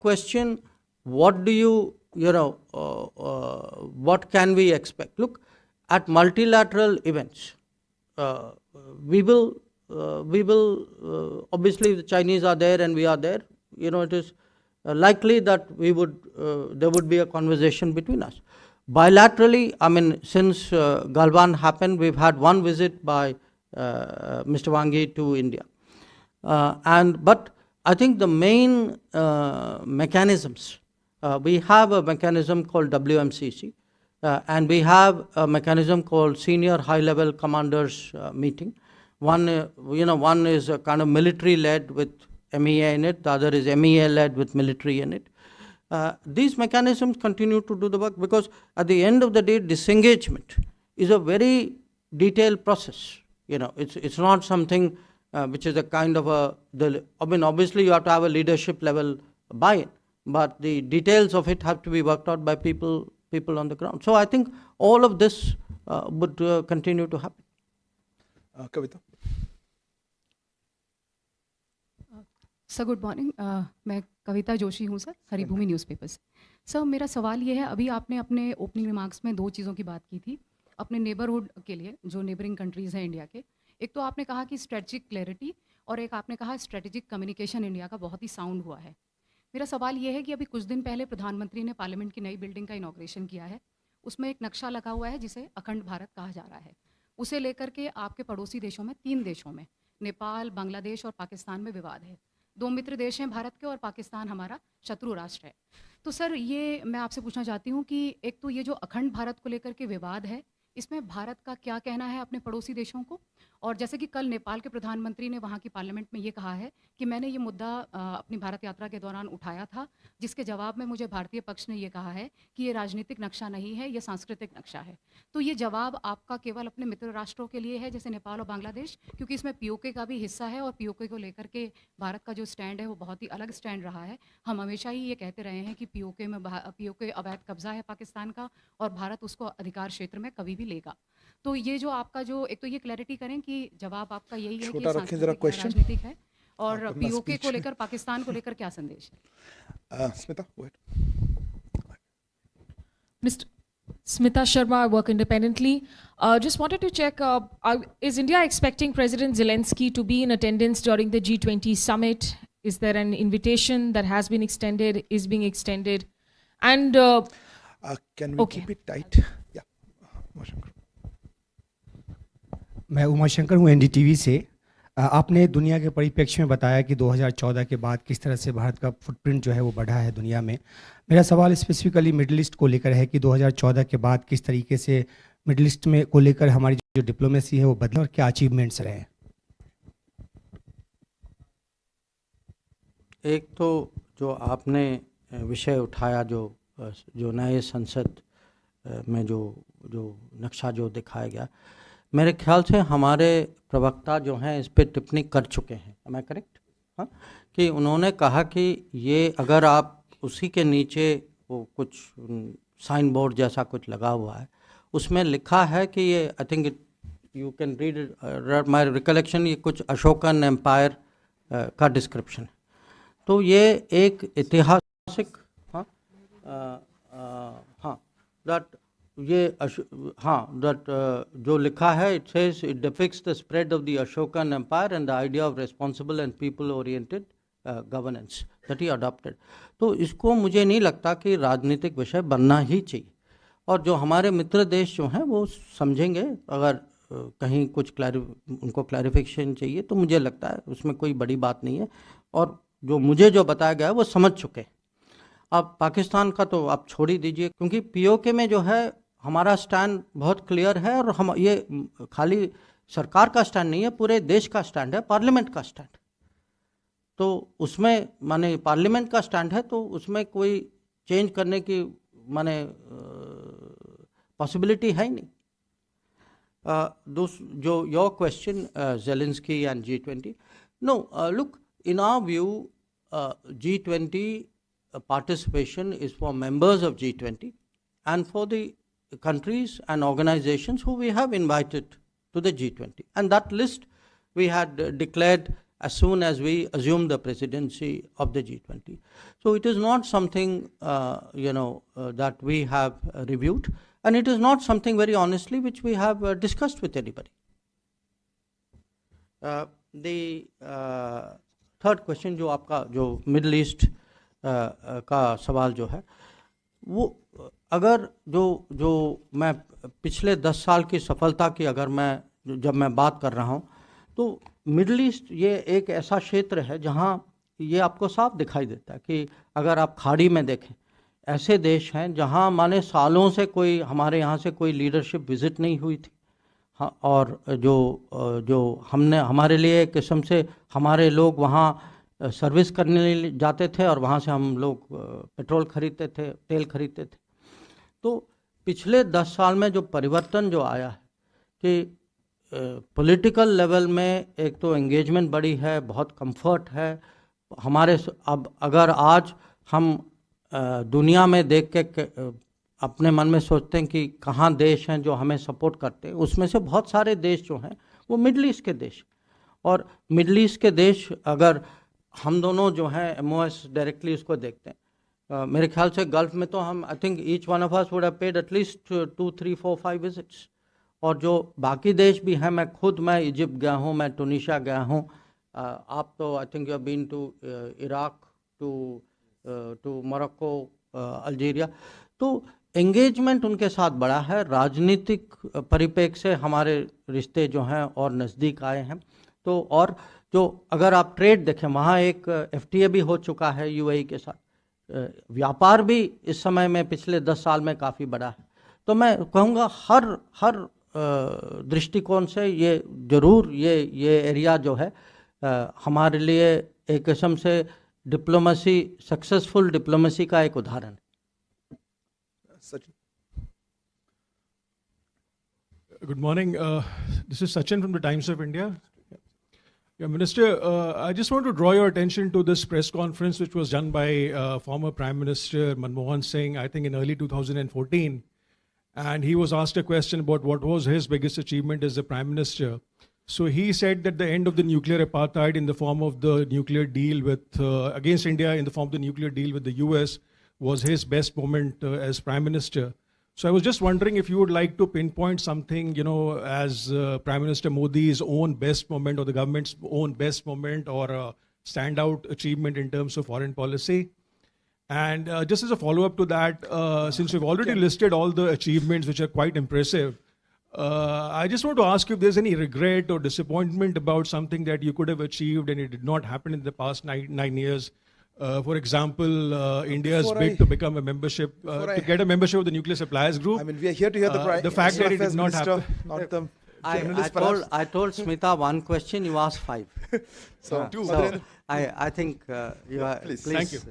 question, what do you, what can we expect? Look, at multilateral events, we will, obviously the Chinese are there and we are there. It is likely that there would be a conversation between us. Bilaterally, I mean, since Galwan happened, we've had one visit by Mr. Wang Yi to India. But I think the main mechanisms, we have a mechanism called WMCC, and we have a mechanism called Senior High-Level Commanders Meeting. One is a kind of military-led with MEA in it, the other is MEA-led with military in it. These mechanisms continue to do the work, because at the end of the day, disengagement is a very detailed process. It's not something which is a kind of obviously you have to have a leadership level buy-in, but the details of it have to be worked out by people on the ground. So I think all of this would continue to happen. Kavita. Sir good morning, मैं कविता जोशी हूँ sir, Haribhoomi newspaper से। Sir मेरा सवाल ये है, अभी आपने अपने ओपनिंग रिमार्क्स में 2 चीज़ों की बात की थी अपने नेबरहुड के लिए, जो नेबरिंग कंट्रीज़ हैं इंडिया के। एक तो आपने कहा कि स्ट्रेटजिक क्लैरिटी, और एक आपने कहा स्ट्रेटेजिक कम्युनिकेशन इंडिया का बहुत ही साउंड हुआ है। मेरा सवाल ये है कि अभी कुछ दिन पहले प्रधानमंत्री ने पार्लियामेंट की नई बिल्डिंग का इनॉग्रेशन किया है, उसमें एक नक्शा लगा हुआ है जिसे अखंड भारत कहा जा रहा है। उसे लेकर के आपके पड़ोसी देशों में 3 देशों में, नेपाल, बांग्लादेश और पाकिस्तान में विवाद है। 2 मित्र देश हैं भारत के, और पाकिस्तान हमारा शत्रु राष्ट्र है। तो सर ये मैं आपसे पूछना चाहती हूँ कि एक तो ये जो अखंड भारत को लेकर के विवाद है, इसमें भारत का क्या कहना है अपने पड़ोसी देशों को? और जैसे कि कल नेपाल के प्रधानमंत्री ने वहाँ की पार्लियामेंट में ये कहा है कि मैंने ये मुद्दा अपनी भारत यात्रा के दौरान उठाया था, जिसके जवाब में मुझे भारतीय पक्ष ने ये कहा है कि ये राजनीतिक नक्शा नहीं है, ये सांस्कृतिक नक्शा है। तो ये जवाब आपका केवल अपने मित्र राष्ट्रों के लिए है, जैसे नेपाल और बांग्लादेश, क्योंकि इसमें पीओके का भी हिस्सा है, और पीओके को लेकर के भारत का जो स्टैंड है वो बहुत ही अलग स्टैंड रहा है। हम हमेशा ही ये कहते रहे हैं कि पीओके अवैध कब्जा है पाकिस्तान का, और भारत उसको अधिकार क्षेत्र में कभी भी लेगा। तो ये जो आपका जो एक तो ये क्लैरिटी करें कि जवाब आपका यही है कि सांस्कृतिक राजनीतिक है, और पीओके को लेकर पाकिस्तान को लेकर क्या संदेश है? Smita, go ahead. Mr. Smita Sharma, I work independently. Just wanted to check, is India expecting President Zelensky to be in attendance during the G20 summit? Is there an invitation that has been extended, is being extended? And can we keep it tight? Yeah. मैं उमाशंकर हूँ NDTV से। आपने दुनिया के परिप्रेक्ष्य में बताया कि 2014 के बाद किस तरह से भारत का फुटप्रिंट जो है वो बढ़ा है दुनिया में। मेरा सवाल स्पेसिफिकली मिडिल ईस्ट को लेकर है कि 2014 के बाद किस तरीके से मिडिल ईस्ट में को लेकर हमारी जो डिप्लोमेसी है वो बदली, और क्या अचीवमेंट्स रहे हैं। एक तो जो आपने विषय उठाया, जो नए संसद में जो नक्शा जो दिखाया गया, मेरे ख्याल से हमारे प्रवक्ता जो हैं इस पर टिप्पणी कर चुके हैं, am I correct? हाँ, कि उन्होंने कहा कि ये अगर आप उसी के नीचे वो कुछ साइन बोर्ड जैसा कुछ लगा हुआ है, उसमें लिखा है कि ये, आई think you can read my recollection, ये कुछ अशोकन एम्पायर का डिस्क्रिप्शन है। तो ये एक ऐतिहासिक जो लिखा है, it says it depicts the spread of the Ashokan empire and the idea of responsible and people oriented governance that he adopted. तो इसको मुझे नहीं लगता कि राजनीतिक विषय बनना ही चाहिए, और जो हमारे मित्र देश जो हैं वो समझेंगे। अगर कहीं कुछ उनको क्लैरिफिकेशन चाहिए तो मुझे लगता है उसमें कोई बड़ी बात नहीं है, और जो मुझे जो बताया गया है वो समझ चुके। अब पाकिस्तान का तो आप छोड़ ही दीजिए, क्योंकि पीओके में जो है हमारा स्टैंड बहुत क्लियर है, और हम ये खाली सरकार का स्टैंड नहीं है, पूरे देश का स्टैंड है, पार्लियामेंट का स्टैंड। तो उसमें माने पार्लियामेंट का स्टैंड है, तो उसमें कोई चेंज करने की माने पॉसिबिलिटी है ही नहीं। जो your question Zelensky and G20, no, look, in our view, G20 participation is for members of G20 and for the countries and organizations who we have invited to the G20. And that list we had declared as soon as we assume the presidency of the G20. So it is not something, that we have reviewed, and it is not something, very honestly, which we have discussed with anybody. The third question, जो आपका जो middle east का सवाल जो है, वो अगर जो मैं पिछले 10 साल की सफलता की अगर जब मैं बात कर रहा हूँ, तो मिडल ईस्ट ये एक ऐसा क्षेत्र है जहाँ ये आपको साफ दिखाई देता है कि अगर आप खाड़ी में देखें, ऐसे देश हैं जहाँ माने सालों से कोई हमारे यहाँ से कोई लीडरशिप विजिट नहीं हुई थी। हाँ, और जो हमारे लिए एक किस्म से हमारे लोग वहाँ सर्विस करने जाते थे और वहाँ से हम लोग पेट्रोल खरीदते थे, तेल खरीदते थे। तो पिछले 10 साल में जो परिवर्तन जो आया है कि पॉलिटिकल लेवल में एक तो एंगेजमेंट बढ़ी है, बहुत कंफर्ट है हमारे। अब अगर आज हम दुनिया में देख के अपने मन में सोचते हैं कि कहाँ देश हैं जो हमें सपोर्ट करते हैं, उसमें से बहुत सारे देश जो हैं वो मिडल ईस्ट के देश। और मिडल ईस्ट के देश अगर हम दोनों जो हैं MOS डायरेक्टली उसको देखते हैं, मेरे ख्याल से गल्फ में तो हम I think each one of us would have paid at least 2, 3, 4, 5 visits. और जो बाकी देश भी हैं, मैं इजिप्ट गया हूँ, मैं टूनीशिया गया हूँ, आप तो I think you have been to Iraq, to Morocco, Algeria. तो एंगेजमेंट उनके साथ बढ़ा है, राजनीतिक परिप्रेक्ष्य से हमारे रिश्ते जो हैं और नज़दीक आए हैं। तो और जो अगर आप ट्रेड देखें, वहाँ एक FTA भी हो चुका है UAE के साथ, व्यापार भी इस समय में पिछले 10 साल में काफ़ी बढ़ा है। तो मैं कहूँगा हर दृष्टिकोण से ये ज़रूर ये एरिया जो है हमारे लिए एक किस्म से डिप्लोमेसी, सक्सेसफुल डिप्लोमेसी का एक उदाहरण है। Sachin. Good morning. This is Sachin from the Times of India. Yeah, Minister, I just want to draw your attention to this press conference which was done by former Prime Minister Manmohan Singh, I think in early 2014. And he was asked a question about what was his biggest achievement as the Prime Minister. So he said that the end of the nuclear apartheid in the form of the nuclear deal with against India in the form of the nuclear deal with the US was his best moment as Prime Minister. So I was just wondering if you would like to pinpoint something, as Prime Minister Modi's own best moment or the government's own best moment or a standout achievement in terms of foreign policy. And just as a follow-up to that, since we've already listed all the achievements which are quite impressive, I just want to ask you if there's any regret or disappointment about something that you could have achieved and it did not happen in the past nine years. For example, India's bid to become a membership, to get a membership of the Nuclear Suppliers Group. I mean, we are here to hear the fact that it did not happen. Not the I told Smita one question, you asked 5. So, I think you are. Please. Thank you.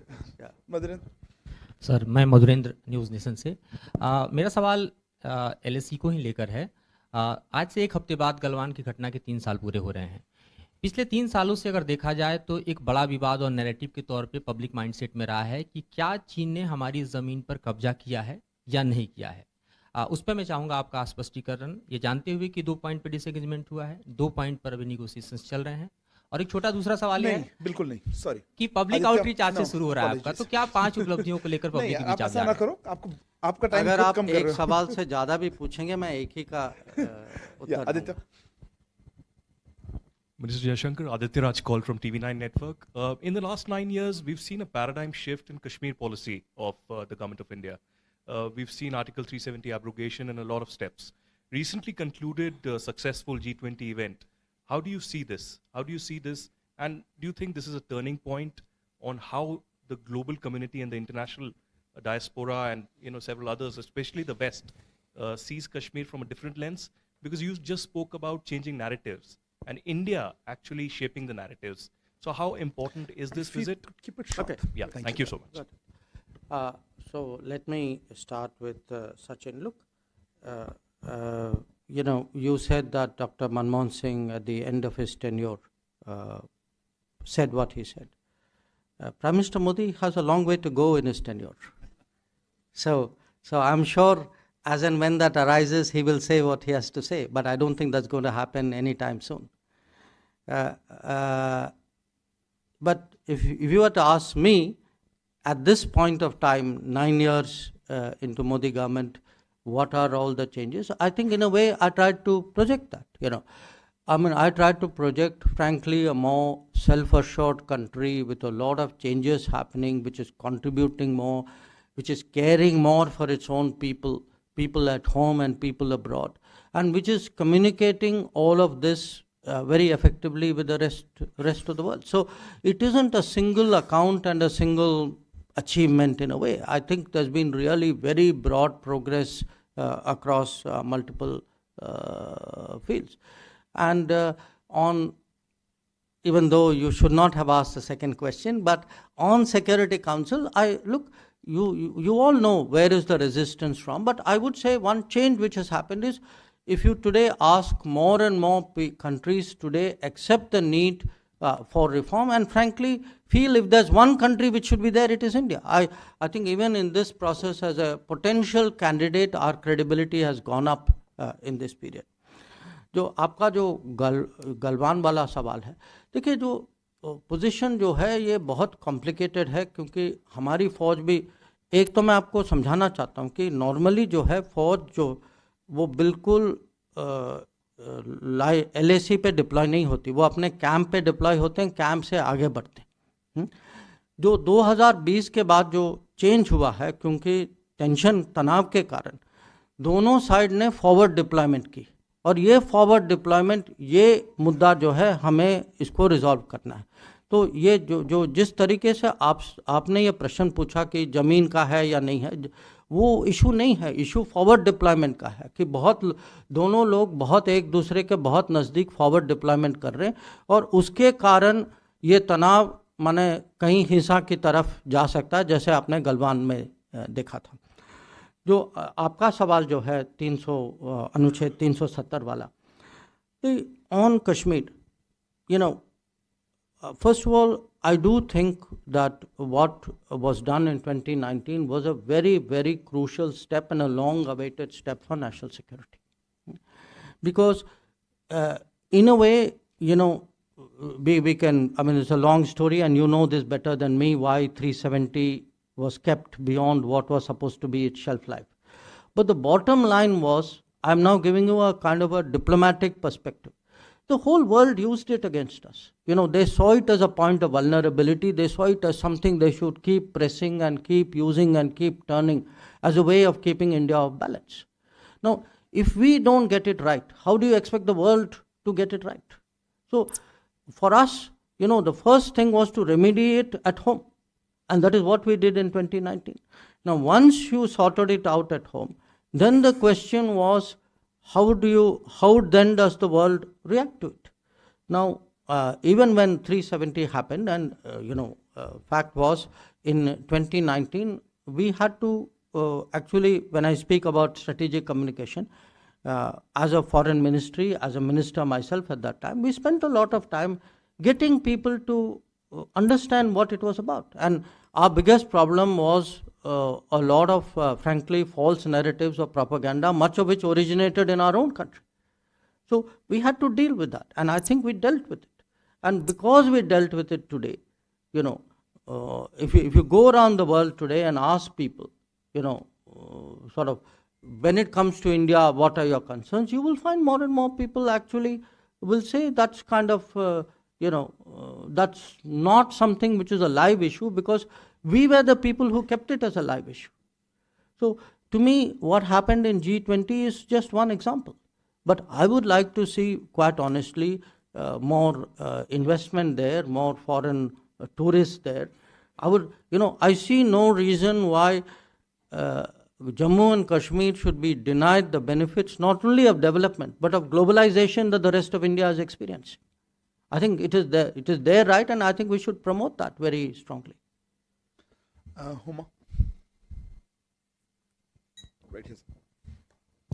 Yeah. Madhurendu. Sir, मैं Madhurendra news nation से। मेरा सवाल LSE को ही लेकर है। आज से एक हफ्ते बाद गलवान की घटना के 3 साल पूरे हो रहे हैं। पिछले 3 सालों से अगर देखा जाए तो एक बड़ा विवाद और नैरेटिव के तौर पे पब्लिक माइंडसेट में रहा है कि क्या चीन ने हमारी ज़मीन पर कब्जा किया है या नहीं किया है। उस पर मैं चाहूँगा आपका स्पष्टीकरण, ये जानते हुए कि 2 पॉइंट पर डिसएग्रीमेंट हुआ है, 2 पॉइंट पर अभी निगोशिएशंस चल रहे हैं। और एक छोटा दूसरा सवाल है बिल्कुल नहीं, सॉरी, कि पब्लिक आउटरीच आज से शुरू हो रहा है आपका, तो क्या 5 उपलब्धियों को लेकर पब्लिक के बीच आप जा रहे हैं? करो, आपका टाइम अगर आप कम कर एक रहे हो। सवाल से ज़्यादा भी पूछेंगे, मैं एक ही का उत्तर Aditya. Minister Jaishankar, Aditya Raj call from TV9 Network. In the last 9 years, we've seen a paradigm shift in Kashmir policy of the government of India. We've seen Article 370 abrogation and a lot of steps. Recently concluded successful G20 event. How do you see this? How do you see this? And do you think this is a turning point on how the global community and the international diaspora and several others, especially the West, sees Kashmir from a different lens? Because you just spoke about changing narratives and India actually shaping the narratives. So how important is this visit? Keep it short. Okay. Yeah, thank you so much. So let me start with Sachin. Look, you said that Dr. Manmohan Singh at the end of his tenure said what he said. Prime Minister Modi has a long way to go in his tenure. So I'm sure as and when that arises, he will say what he has to say, but I don't think that's going to happen anytime soon. But if you were to ask me, at this point of time, 9 years into Modi government, what are all the changes? I think in a way I tried to project that, I tried to project, frankly, a more self-assured country with a lot of changes happening, which is contributing more, which is caring more for its own people, people at home and people abroad, and which is communicating all of this very effectively with the rest of the world. So it isn't a single account and a single achievement in a way. I think there's been really very broad progress across multiple fields. And even though you should not have asked the second question, but on Security Council, you all know where is the resistance from, but I would say one change which has happened is, if you today ask more and more countries today accept the need for reform, and frankly feel if there's one country which should be there, it is India. I think even in this process as a potential candidate, our credibility has gone up in this period. जो आपका जो गलवान वाला सवाल है, देखिए जो position जो है ये बहुत कॉम्प्लिकेटेड है, क्योंकि हमारी फ़ौज भी, एक तो मैं आपको समझाना चाहता हूँ कि नॉर्मली जो है फ़ौज जो वो बिल्कुल LAC पे डिप्लॉय नहीं होती, वो अपने कैंप पे डिप्लॉय होते हैं, कैंप से आगे बढ़ते हैं। जो 2020 के बाद जो चेंज हुआ है, क्योंकि टेंशन तनाव के कारण दोनों साइड ने फॉरवर्ड डिप्लॉयमेंट की, और ये फॉरवर्ड डिप्लॉयमेंट, ये मुद्दा जो है हमें इसको रिजॉल्व करना है। तो ये जो जिस तरीके से आपने ये प्रश्न पूछा कि ज़मीन का है या नहीं है, वो इशू नहीं है, इशू फॉरवर्ड डिप्लॉयमेंट का है कि दोनों लोग बहुत एक दूसरे के बहुत नज़दीक फॉरवर्ड डिप्लॉयमेंट कर रहे हैं, और उसके कारण ये तनाव माने कहीं हिंसा की तरफ जा सकता है, जैसे आपने गलवान में देखा था। जो आपका सवाल जो है अनुच्छेद 370 वाला, on Kashmir, first of all, I do think that what was done in 2019 was a very, very crucial step and a long-awaited step for national security. Because in a way, we can, it's a long story and you know this better than me, why 370 was kept beyond what was supposed to be its shelf life. But the bottom line was, I'm now giving you a kind of a diplomatic perspective. The whole world used it against us. They saw it as a point of vulnerability. They saw it as something they should keep pressing and keep using and keep turning as a way of keeping India off balance. Now, if we don't get it right, how do you expect the world to get it right? So, for us, the first thing was to remediate at home. And that is what we did in 2019. Now, once you sorted it out at home, then the question was, how then does the world react to it? Now, even when 370 happened, and fact was, in 2019, we had to actually, when I speak about strategic communication, as a foreign ministry, as a minister myself at that time, we spent a lot of time getting people to understand what it was about. And our biggest problem was a lot of, frankly, false narratives or propaganda, much of which originated in our own country. So we had to deal with that, and I think we dealt with it. And because we dealt with it today, if you go around the world today and ask people, sort of, when it comes to India, what are your concerns, you will find more and more people actually will say that's kind of, that's not something which is a live issue, because we were the people who kept it as a live issue. So to me, what happened in G20 is just one example. But I would like to see, quite honestly, more investment there, more foreign tourists there. I see no reason why Jammu and Kashmir should be denied the benefits not only of development, but of globalization that the rest of India has experienced. I think it is their right, and I think we should promote that very strongly. Huma. Right here.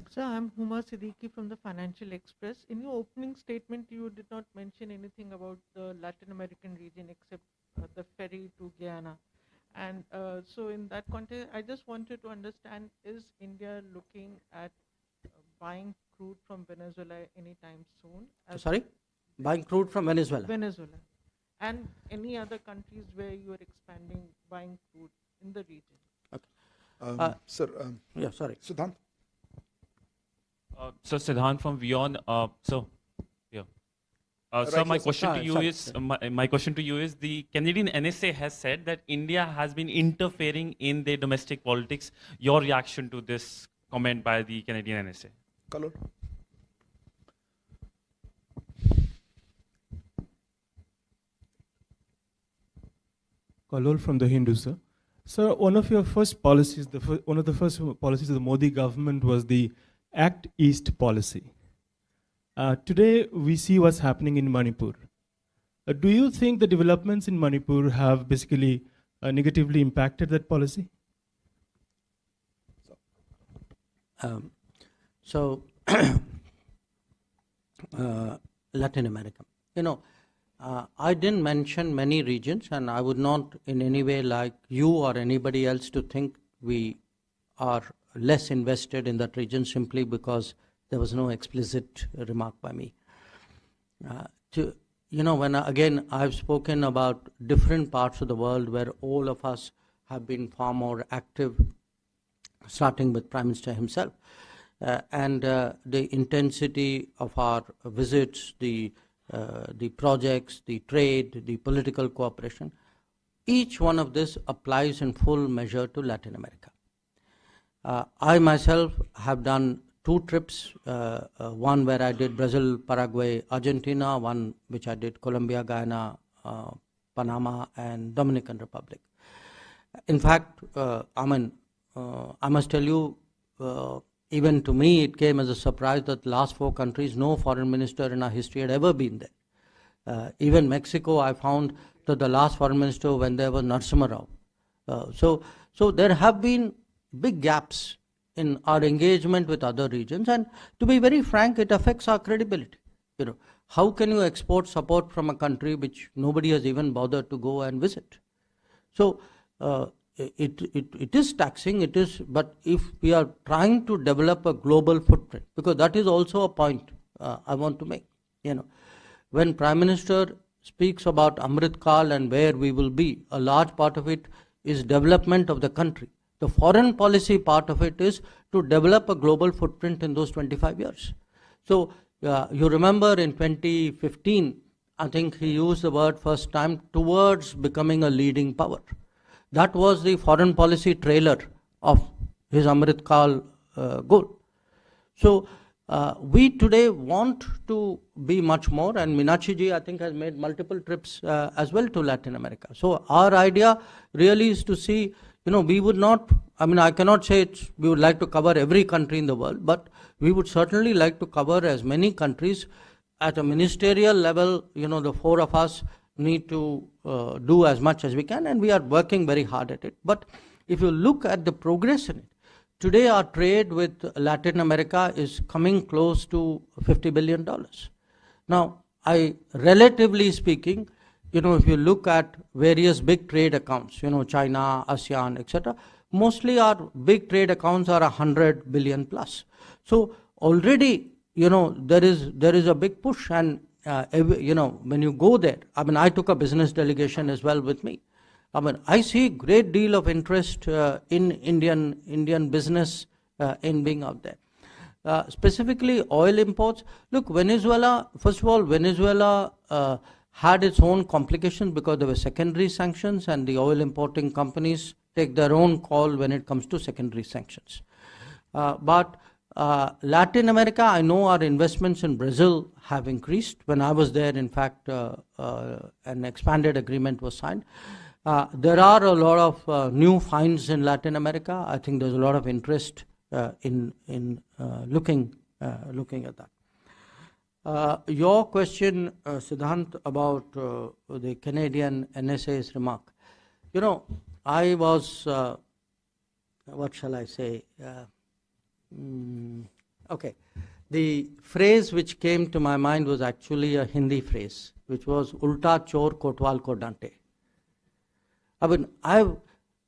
Sir, I'm Huma Siddiqui from the Financial Express. In your opening statement, you did not mention anything about the Latin American region except the ferry to Guyana. And so in that context, I just wanted to understand, is India looking at buying crude from Venezuela anytime soon? Sorry? Buying crude from Venezuela? Venezuela. and any other countries where you are expanding buying crude in the region? Sir, Yeah, sorry. Siddhant. So Siddhant from Vion. Sir, Right, my yes, sir. question to you sorry. is my question to you is the Canadian NSA has said that India has been interfering in their domestic politics. Your reaction to this comment by the Canadian NSA? Kalol. Kalol from the Hindu, sir. Sir, one of your first policies, one of the first policies of the Modi government was the Act East policy. Today, we see what's happening in Manipur. Do you think the developments in Manipur have basically negatively impacted that policy? So, Latin America. I didn't mention many regions, and I would not in any way like you or anybody else to think we are less invested in that region simply because there was no explicit remark by me. When I've spoken about different parts of the world where all of us have been far more active, starting with Prime Minister himself, and the intensity of our visits, the projects, the trade, the political cooperation, each one of this applies in full measure to Latin America. I myself have done 2 trips, one where I did Brazil, Paraguay, Argentina, one which I did Colombia, Guyana, Panama, and Dominican Republic. In fact, I must tell you, even to me, it came as a surprise that the last 4 countries, no foreign minister in our history had ever been there. Even Mexico, I found that the last foreign minister when there was Narasimha Rao. So there have been big gaps in our engagement with other regions, and to be very frank, it affects our credibility. How can you export support from a country which nobody has even bothered to go and visit? So it is taxing, but if we are trying to develop a global footprint, because that is also a point I want to make. When Prime Minister speaks about Amrit Kal and where we will be, a large part of it is development of the country. The foreign policy part of it is to develop a global footprint in those 25 years. So you remember in 2015, I think he used the word first time, towards becoming a leading power. That was the foreign policy trailer of his Amrit Kal goal. So we today want to be much more, and Meenakshi ji I think has made multiple trips as well to Latin America. So our idea really is to see, we would not, I cannot say we would like to cover every country in the world, but we would certainly like to cover as many countries at a ministerial level. The 4 of us need to do as much as we can, and we are working very hard at it. But if you look at the progress in it, today our trade with Latin America is coming close to $50 billion. Now, relatively speaking, if you look at various big trade accounts, China, ASEAN, etc., mostly our big trade accounts are 100 billion plus. So already, there is a big push, and when you go there, I took a business delegation as well with me. I see great deal of interest in Indian business in being out there. Specifically oil imports. Look, Venezuela, first of all, Venezuela had its own complications because there were secondary sanctions, and the oil importing companies take their own call when it comes to secondary sanctions. But Latin America, I know our investments in Brazil have increased. When I was there, in fact, an expanded agreement was signed. There are a lot of new finds in Latin America. I think there's a lot of interest in looking at that. Your question, Siddhant, about the Canadian NSA's remark. I was, what shall I say? Okay. The phrase which came to my mind was actually a Hindi phrase, which was Ulta Chor Kotwal Ko Dante.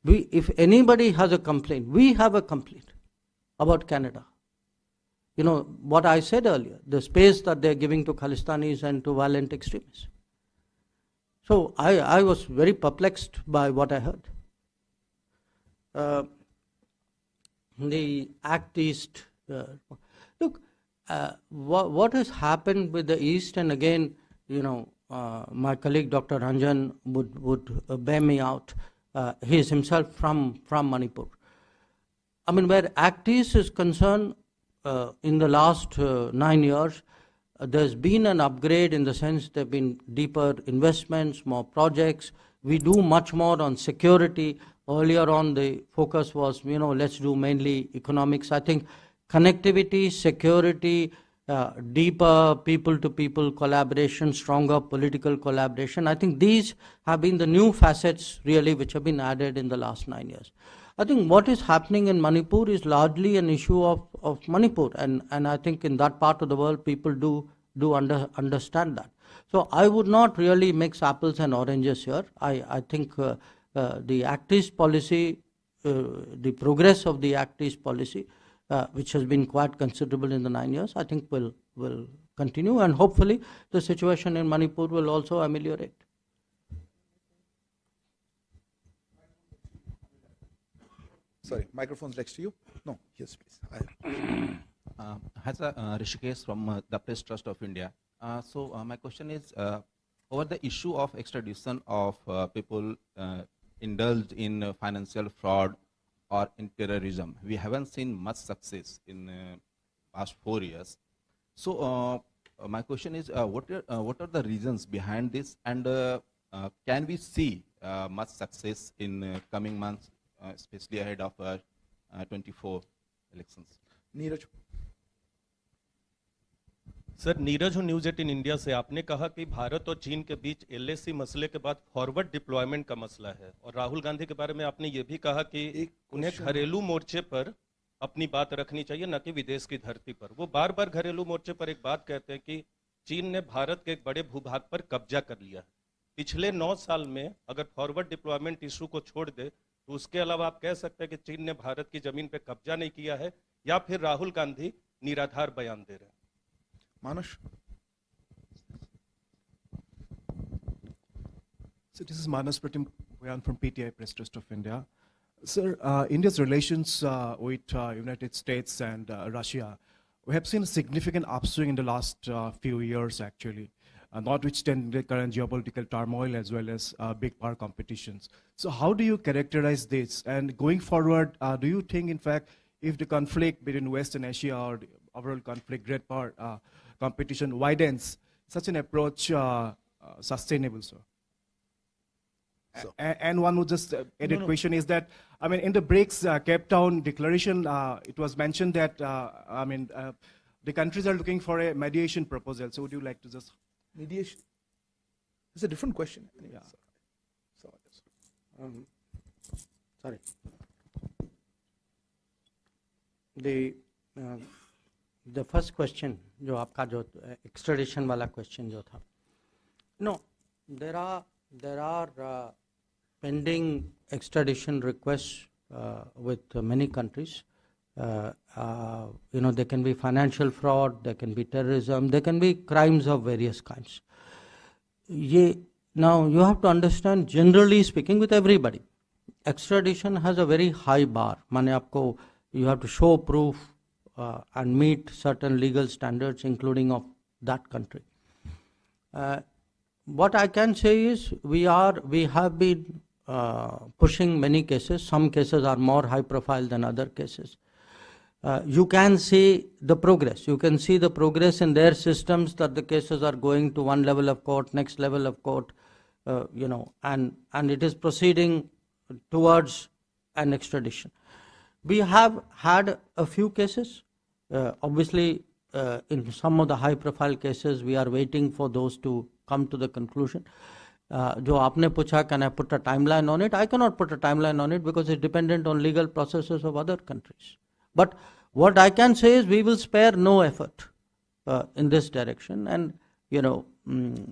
If anybody has a complaint, we have a complaint about Canada. What I said earlier, the space that they're giving to Khalistanis and to violent extremists. So I was very perplexed by what I heard. The Act East, look, what has happened with the East, and again, my colleague Dr. Ranjan would bear me out. He is himself from Manipur. I mean, where Act East is concerned, in the last 9 years, there's been an upgrade in the sense there have been deeper investments, more projects. We do much more on security. Earlier on, the focus was, let's do mainly economics. I think connectivity, security, deeper people-to-people collaboration, stronger political collaboration, I think these have been the new facets, really, which have been added in the last 9 years. I think what is happening in Manipur is largely an issue of Manipur, and I think in that part of the world people do understand that. So I would not really mix apples and oranges here. I think the Act East policy, the progress of the Act East policy, which has been quite considerable in the 9 years, I think will continue, and hopefully the situation in Manipur will also ameliorate. Sorry, microphone's next to you. No, yes, please. Rishikesh from the Press Trust of India. So my question is, over the issue of extradition of people indulged in financial fraud or in terrorism, we haven't seen much success in past 4 years. So my question is, what are the reasons behind this, and can we see much success in coming months, especially ahead of 24 elections? Neeraj sir, Neeraj हूँ news 18 India से। आपने कहा कि भारत और चीन के बीच LAC मसले के बाद फॉरवर्ड डिप्लॉयमेंट का मसला है, और राहुल गांधी के बारे में आपने ये भी कहा कि उन्हें घरेलू मोर्चे पर अपनी बात रखनी चाहिए, न कि विदेश की धरती पर। वो बार बार घरेलू मोर्चे पर एक बात कहते हैं कि चीन ने भारत के एक बड़े भूभाग पर कब्जा कर लिया है। पिछले 9 साल में अगर फॉरवर्ड डिप्लॉयमेंट इशू को छोड़ दे तो उसके अलावा आप कह सकते हैं कि चीन ने भारत की जमीन पर कब्जा नहीं किया है, या फिर राहुल गांधी निराधार बयान दे रहे हैं? Manush. So this is Manas Pratim from PTI Press Trust of India. Sir, India's relations with United States and Russia, we have seen a significant upswing in the last few years actually, notwithstanding the current geopolitical turmoil as well as big power competitions. So how do you characterize this? And going forward, do you think in fact if the conflict between West and Asia or the overall conflict, great power competition widens, such an approach sustainable, sir? So, and one would just add a question is that, I mean, in the BRICS Cape Town declaration, it was mentioned that, the countries are looking for a mediation proposal. So would you like to just... Mediation? It's a different question. Yeah. Sorry. The first question, जो आपका जो extradition वाला question जो था, no, there are pending extradition requests with many countries. There can be financial fraud, there can be terrorism, there can be crimes of various kinds. Now you have to understand, generally speaking, with everybody, extradition has a very high bar. You have to show proof and meet certain legal standards, including of that country. What I can say is we have been pushing many cases. Some cases are more high profile than other cases. You can see the progress. You can see the progress in their systems, that the cases are going to one level of court, next level of court, and it is proceeding towards an extradition. We have had a few cases. Obviously, in some of the high profile cases, we are waiting for those to come to the conclusion. जो आपने पूछा, can I put a timeline on it? I cannot put a timeline on it because it's dependent on legal processes of other countries. But what I can say is we will spare no effort in this direction. And,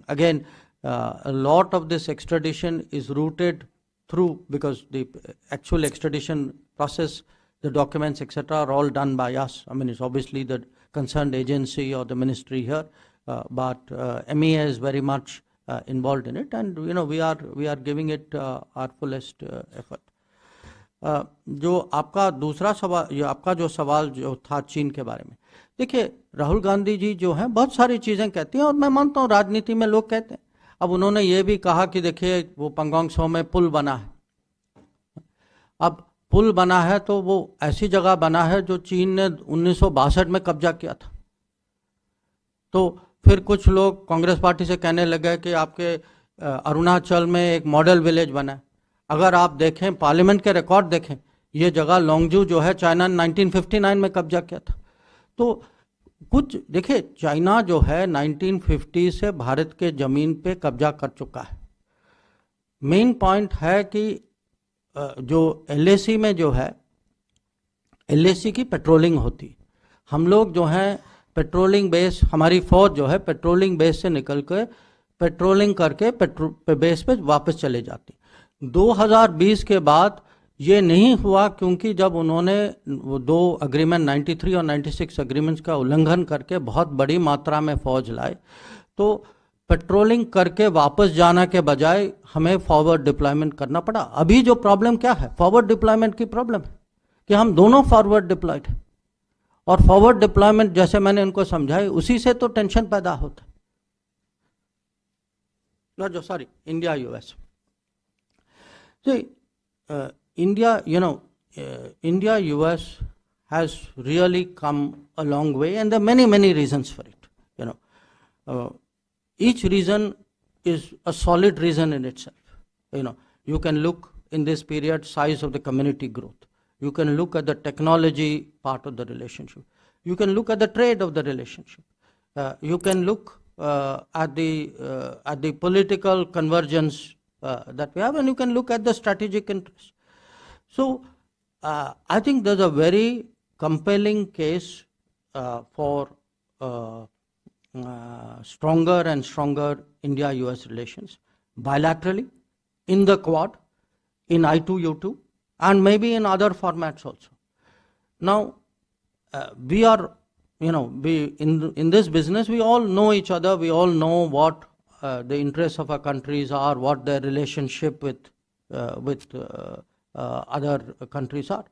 again, a lot of this extradition is routed through, because the actual extradition process, the documents, etc., are all done by us. I mean, it's obviously the concerned agency or the ministry here, but MEA is very much involved in it, and we are giving it our fullest effort. जो आपका दूसरा सवाल, ये आपका जो सवाल जो था चीन के बारे में, देखिए राहुल गांधी जी जो हैं बहुत सारी चीज़ें कहती हैं, और मैं मानता हूँ राजनीति में लोग कहते हैं। अब उन्होंने ये भी कहा कि देखिए वो पंगोंग त्सो में पुल बना है। अब पुल बना है तो वो ऐसी जगह बना है जो चीन ने 1962 में कब्जा किया था। तो फिर कुछ लोग कांग्रेस पार्टी से कहने लगे कि आपके अरुणाचल में एक मॉडल विलेज बना है। अगर आप देखें पार्लियामेंट के रिकॉर्ड देखें, ये जगह लोंगजू जो है चाइना ने 1959 में कब्जा किया था। तो कुछ देखिए, चाइना जो है 1950 से भारत के ज़मीन पे कब्जा कर चुका है। मेन पॉइंट है कि जो LAC में जो है, LAC की पेट्रोलिंग होती, हम लोग जो हैं पेट्रोलिंग बेस, हमारी फौज जो है पेट्रोलिंग बेस से निकल कर पेट्रोलिंग करके बेस पे वापस चले जाती। 2020 के बाद ये नहीं हुआ, क्योंकि जब उन्होंने वो 2 अग्रीमेंट 93 और 96 अग्रीमेंट्स का उल्लंघन करके बहुत बड़ी मात्रा में फौज लाए, तो पेट्रोलिंग करके वापस जाना के बजाय हमें फॉरवर्ड डिप्लॉयमेंट करना पड़ा। अभी जो प्रॉब्लम क्या है, फॉरवर्ड डिप्लॉयमेंट की प्रॉब्लम है कि हम दोनों फॉरवर्ड डिप्लॉयड हैं, और फॉरवर्ड डिप्लॉयमेंट जैसे मैंने इनको समझाई उसी से तो टेंशन पैदा होता है। जो sorry India US, India, India US has really come a long way, and there are many reasons for it. Each reason is a solid reason in itself. You can look in this period size of the community growth. You can look at the technology part of the relationship. You can look at the trade of the relationship. You can look at the political convergence that we have, and you can look at the strategic interest. So I think there's a very compelling case for stronger and stronger India-US relations bilaterally, in the Quad, in I2U2, and maybe in other formats also. Now, we are, in this business, we all know each other, we all know what the interests of our countries are, what their relationship with other countries are.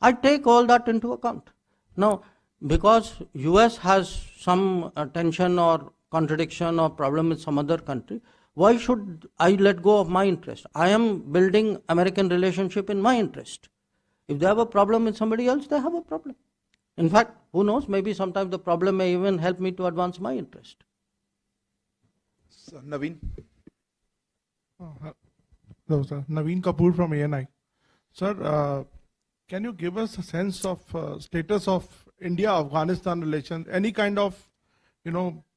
I take all that into account. Now, because US has some tension or contradiction or problem with some other country, why should I let go of my interest? I am building American relationship in my interest. If they have a problem with somebody else, they have a problem. In fact, who knows, maybe sometimes the problem may even help me to advance my interest. So, Naveen. Hello, sir. Naveen Kapoor from ANI. Sir, can you give us a sense of status of India-Afghanistan relations? Any kind of,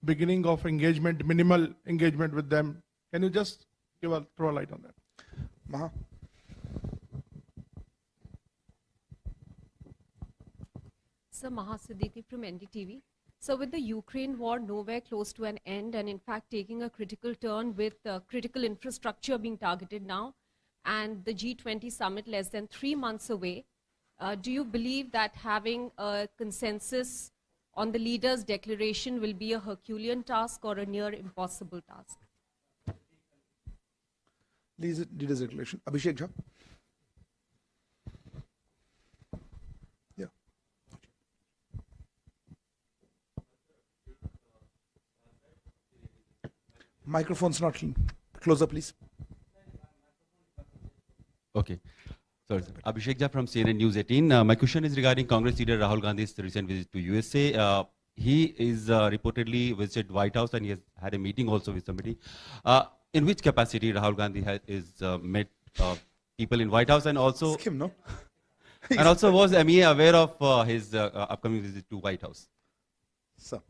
beginning of engagement, minimal engagement with them? Can you just throw a light on that? Maha. Sir, Maha Siddiqui from NDTV. So with the Ukraine war nowhere close to an end, and in fact taking a critical turn with critical infrastructure being targeted now, and the G20 summit less than 3 months away, do you believe that having a consensus on the leaders' declaration will be a Herculean task or a near impossible task? Leaders' declaration. Abhishek Jha. Yeah. Microphone's not closer, please. Okay. Sorry, sir. Abhishek Jha from CNN News18. My question is regarding Congress leader Rahul Gandhi's recent visit to USA. He is reportedly visited White House, and he has had a meeting also with somebody. In which capacity Rahul Gandhi is met people in White House, and also him, no? And also was MEA aware of his upcoming visit to White House? Sir.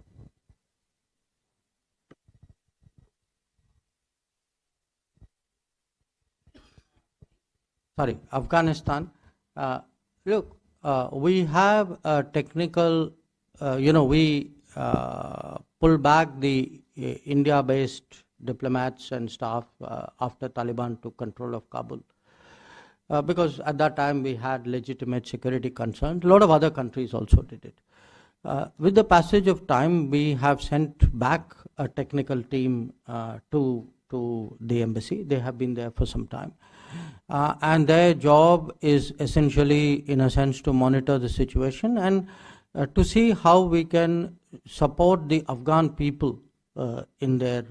Sorry, Afghanistan. Look, we have a technical, we pulled back the India-based diplomats and staff after Taliban took control of Kabul. Because at that time we had legitimate security concerns. A lot of other countries also did it. With the passage of time, we have sent back a technical team to to the embassy. They have been there for some time. And their job is essentially, in a sense, to monitor the situation and to see how we can support the Afghan people in their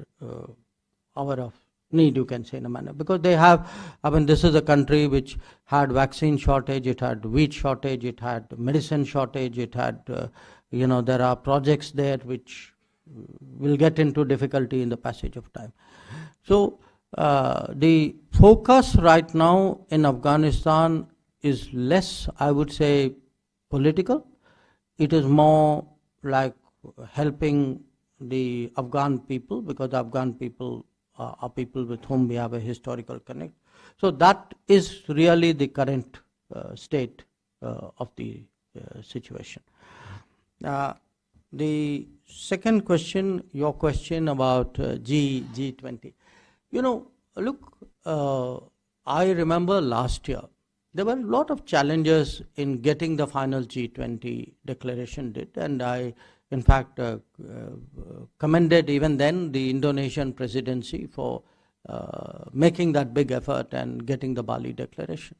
hour of need, you can say, in a manner. Because they have, I mean, this is a country which had vaccine shortage, it had wheat shortage, it had medicine shortage, it had, there are projects there which will get into difficulty in the passage of time. So the focus right now in Afghanistan is less, I would say, political. It is more like helping the Afghan people, because the Afghan people are people with whom we have a historical connect. So that is really the current state of the situation. The second question, your question about G20. Look, I remember last year, there were a lot of challenges in getting the final G20 declaration did, and I, in fact, commended even then the Indonesian presidency for making that big effort and getting the Bali declaration.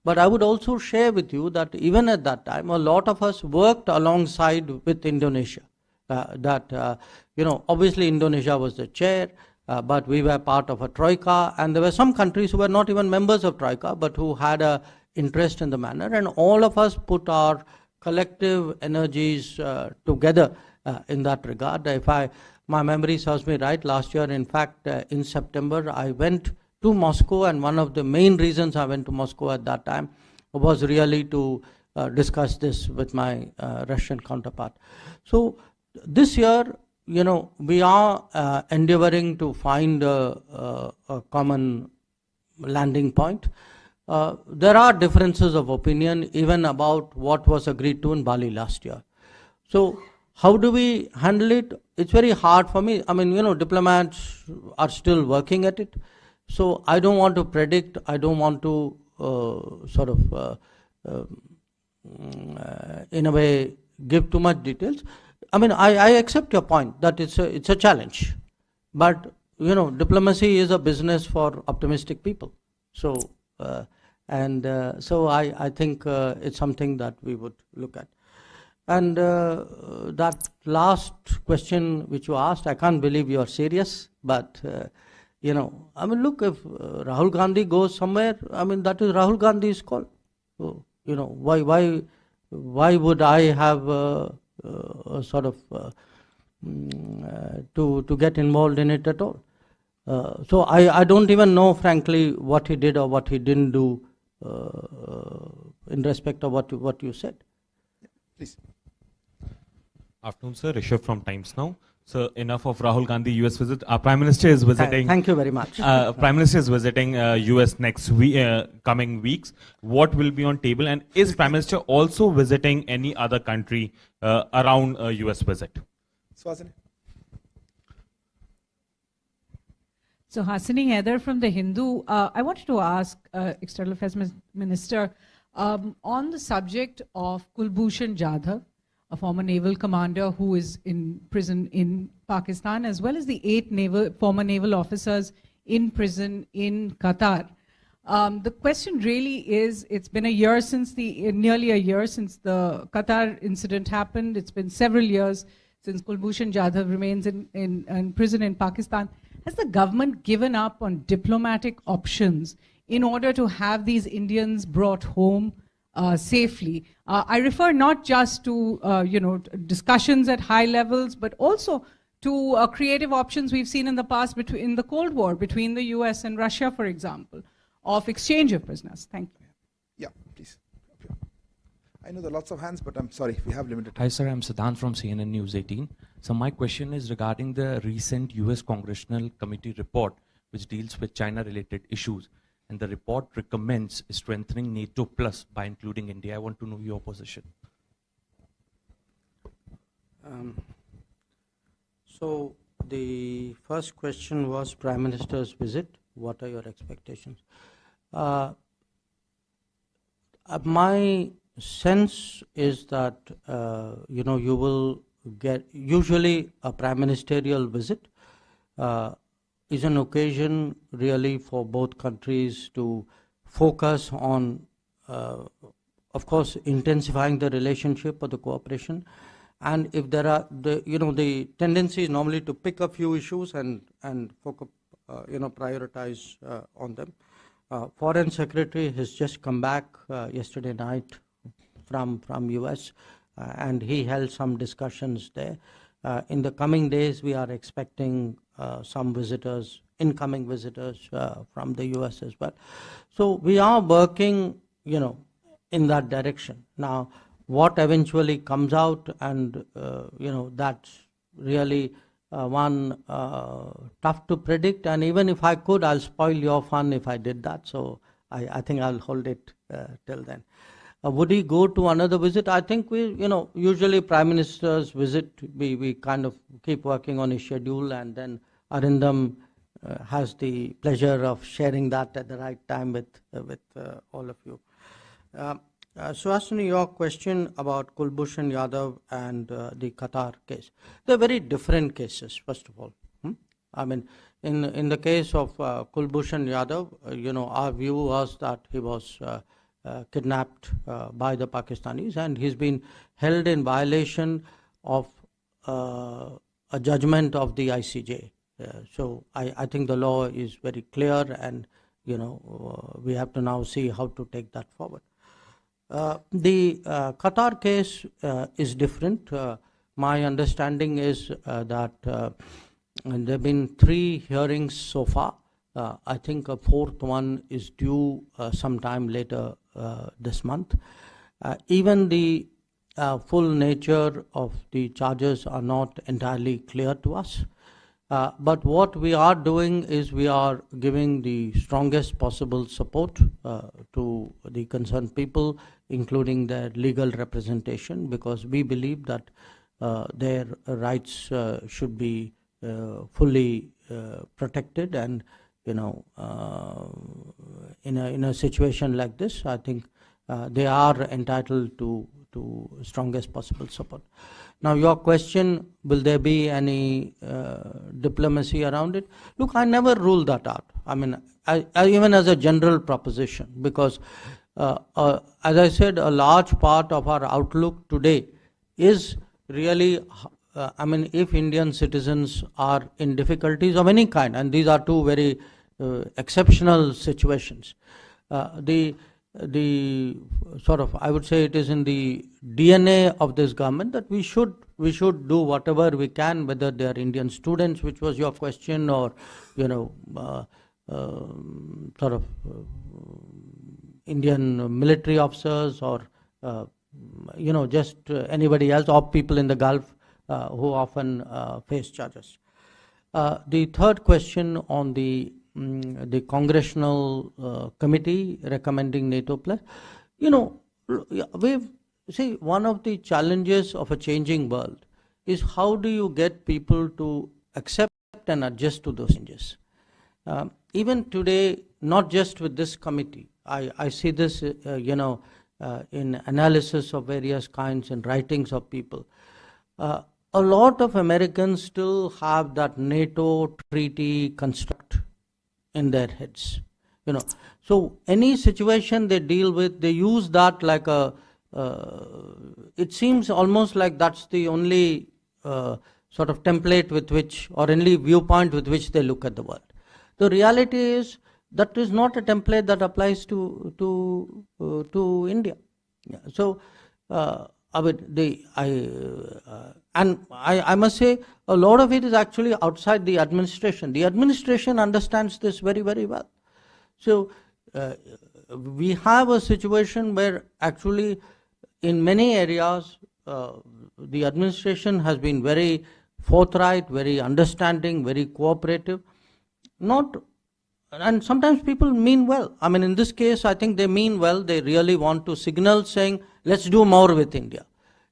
But I would also share with you that even at that time, a lot of us worked alongside with Indonesia. Obviously Indonesia was the chair, but we were part of a troika, and there were some countries who were not even members of troika, but who had an interest in the matter, and all of us put our collective energies together in that regard. If my memory serves me right, last year, in fact, in September, I went to Moscow, and one of the main reasons I went to Moscow at that time was really to discuss this with my Russian counterpart. So this year, we are endeavoring to find a common landing point. There are differences of opinion even about what was agreed to in Bali last year. So how do we handle it? It's very hard for me. I mean, diplomats are still working at it. So I don't want to predict, I don't want to in a way give too much details. I mean, I accept your point that it's a challenge, but diplomacy is a business for optimistic people. So so I think it's something that we would look at. And that last question which you asked, I can't believe you are serious, but I mean, look, if Rahul Gandhi goes somewhere, I mean, that is Rahul Gandhi's call. So, why would I have to get involved in it at all? So I don't even know, frankly, what he did or what he didn't do in respect of what you said. Please. Afternoon, sir. Rishabh from Times Now. So enough of Rahul Gandhi US visit. Our Prime Minister is visiting. Thank you very much. Prime Minister is visiting US next week, coming weeks. What will be on table, and is Prime Minister also visiting any other country around a US visit? Swazini. So Hasini Heather from The Hindu. I wanted to ask External Affairs Minister on the subject of Kulbhushan Jadhav, a former naval commander who is in prison in Pakistan, as well as the 8 former naval officers in prison in Qatar. The question really is, it's been nearly a year since the Qatar incident happened. It's been several years since Kulbhushan Jadhav remains in prison in Pakistan. Has the government given up on diplomatic options in order to have these Indians brought home safely? I refer not just to discussions at high levels, but also to creative options we've seen in the past in the Cold War between the US and Russia, for example, of exchange of prisoners. Thank you. Yeah, please. I know there are lots of hands, but I'm sorry, we have limited time. Hi, sir. I'm Siddhant from CNN News 18. So my question is regarding the recent US Congressional Committee report, which deals with China-related issues. And the report recommends strengthening NATO plus by including India. I want to know your position. So the first question was Prime Minister's visit. What are your expectations? My sense is that you will get usually a prime ministerial visit is an occasion really for both countries to focus on, of course, intensifying the relationship or the cooperation. And if there are the tendency is normally to pick a few issues and focus, prioritize on them. Foreign Secretary has just come back yesterday night from US, and he held some discussions there. In the coming days, we are expecting some visitors, incoming visitors from the US as well. So we are working, in that direction. Now, what eventually comes out, and that's really one tough to predict. And even if I could, I'll spoil your fun if I did that. So I think I'll hold it till then. Would he go to another visit? I think usually Prime Minister's visit, we kind of keep working on his schedule, and then Arindam has the pleasure of sharing that at the right time with all of you. Suhasini, your question about Kulbhushan Yadav and the Qatar case. They're very different cases, first of all. I mean, in the case of Kulbhushan Yadav, our view was that he was kidnapped by the Pakistanis, and he's been held in violation of a judgment of the ICJ. So I think the law is very clear, and we have to now see how to take that forward. The Qatar case is different. My understanding is that there have been 3 hearings so far. I think a 4th one is due sometime later this month. Even the full nature of the charges are not entirely clear to us. But what we are doing is we are giving the strongest possible support to the concerned people, including their legal representation, because we believe that their rights should be fully protected. And in a situation like this, I think they are entitled to strongest possible support. Now, your question, will there be any diplomacy around it? Look, I never rule that out. I mean, I even as a general proposition, because as I said, a large part of our outlook today is really, if Indian citizens are in difficulties of any kind, and these are 2 very exceptional situations, the sort of, I would say it is in the DNA of this government that we should do whatever we can, whether they are Indian students, which was your question, or Indian military officers, or just anybody else, or people in the Gulf who often face charges. The third question on the congressional committee recommending NATO plus, one of the challenges of a changing world is how do you get people to accept and adjust to those changes. Even today, not just with this committee, I see this, in analysis of various kinds and writings of people. A lot of Americans still have that NATO treaty construct in their heads. So any situation they deal with, they use that like it seems almost like that's the only sort of template with which, or only viewpoint with which they look at the world. The reality is that is not a template that applies to India. So I must say a lot of it is actually outside the administration. The administration understands this very, very well. So we have a situation where actually in many areas the administration has been very forthright, very understanding, very cooperative. And sometimes people mean well. I mean, in this case, I think they mean well. They really want to signal saying, let's do more with India.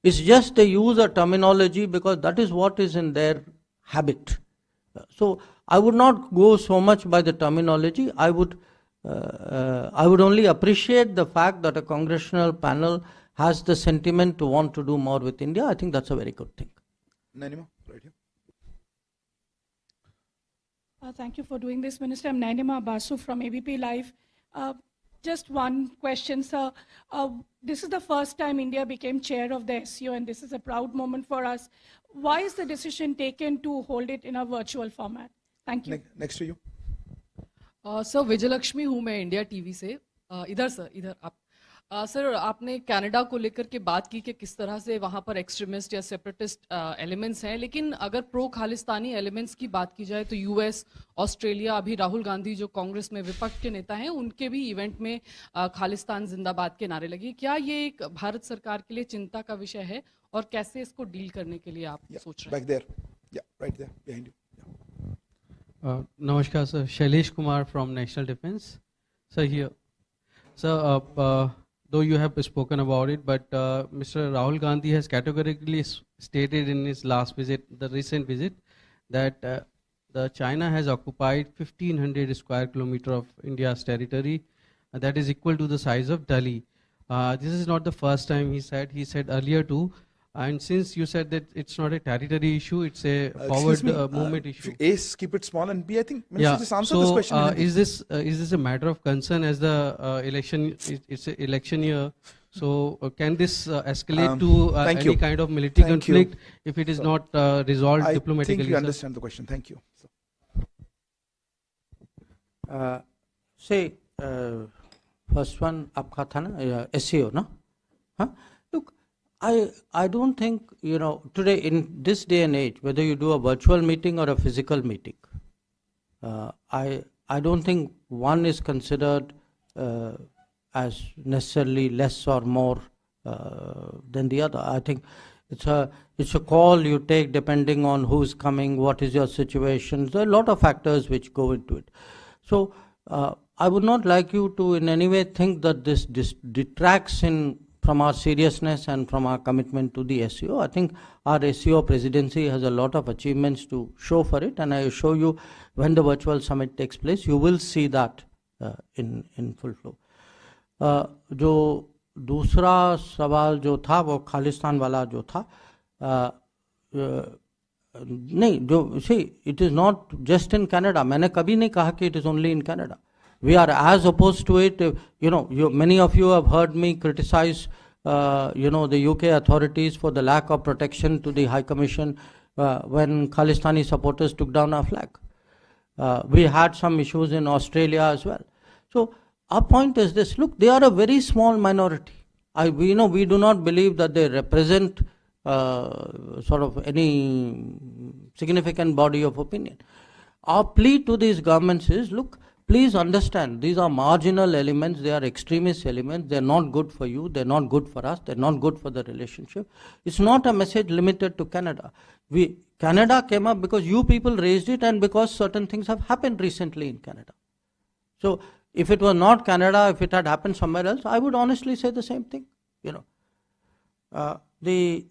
It's just they use a terminology because that is what is in their habit. So I would not go so much by the terminology. I would only appreciate the fact that a congressional panel has the sentiment to want to do more with India. I think that's a very good thing. Nanima, right here. Thank you for doing this, Minister. I'm Nainima Basu from ABP Live. Just one question, sir. This is the first time India became chair of the SCO, and this is a proud moment for us. Why is the decision taken to hold it in a virtual format? Thank you. Next to you. Sir Vijayalakshmi हूँ मैं India TV से इधर sir इधर आप sir आपने Canada को लेकर के बात की कि किस तरह से वहाँ पर एक्सट्रीमिस्ट या सेपरेटिस्ट एलिमेंट्स हैं, लेकिन अगर प्रो खालिस्तानी एलिमेंट्स की बात की जाए तो यूएस, ऑस्ट्रेलिया, अभी राहुल गांधी जो कांग्रेस में विपक्ष के नेता हैं उनके भी इवेंट में खालिस्तान जिंदाबाद के नारे लगे। क्या ये एक भारत सरकार के लिए चिंता का विषय है और कैसे इसको डील करने के लिए आप सोच रहे हैं? Back there. Yeah, right there, behind you. Namaskar, sir. Shailesh Kumar from National Defense. Sir, here. Sir, though you have spoken about it, but Mr. Rahul Gandhi has categorically stated in his last visit, the recent visit, that the China has occupied 1,500 square kilometer of India's territory. That is equal to the size of Delhi. This is not the first time he said earlier too. And since you said that it's not a territory issue, it's a forward movement issue. A, keep it small, and B, I think Minister just answered this question. Is this a matter of concern as the election? It's an election year, so can this escalate to any kind of military conflict if it is not resolved diplomatically? I think you understand the question. Thank you. Say, first one, आपका था ना SEO ना? हाँ? Look, I don't think, today in this day and age, whether you do a virtual meeting or a physical meeting, I don't think one is considered as necessarily less or more than the other. I think it's a call you take depending on who's coming, what is your situation. There are a lot of factors which go into it. So I would not like you to in any way think that this detracts from our seriousness and from our commitment to the SEO. I think our SEO presidency has a lot of achievements to show for it, and I assure you when the virtual summit takes place, you will see that in full flow. जो दूसरा सवाल जो था वो खालिस्तान वाला जो था, नहीं, जो see, it is not just in Canada. मैंने कभी नहीं कहा कि it is only in Canada. We are as opposed to it. Many of you have heard me criticize, the UK authorities for the lack of protection to the High Commission when Khalistani supporters took down our flag. We had some issues in Australia as well. So our point is this: look, they are a very small minority. We do not believe that they represent sort of any significant body of opinion. Our plea to these governments is, look, please understand, these are marginal elements, they are extremist elements, they're not good for you, they're not good for us, they're not good for the relationship. It's not a message limited to Canada. Canada came up because you people raised it and because certain things have happened recently in Canada. So if it was not Canada, if it had happened somewhere else, I would honestly say the same thing. The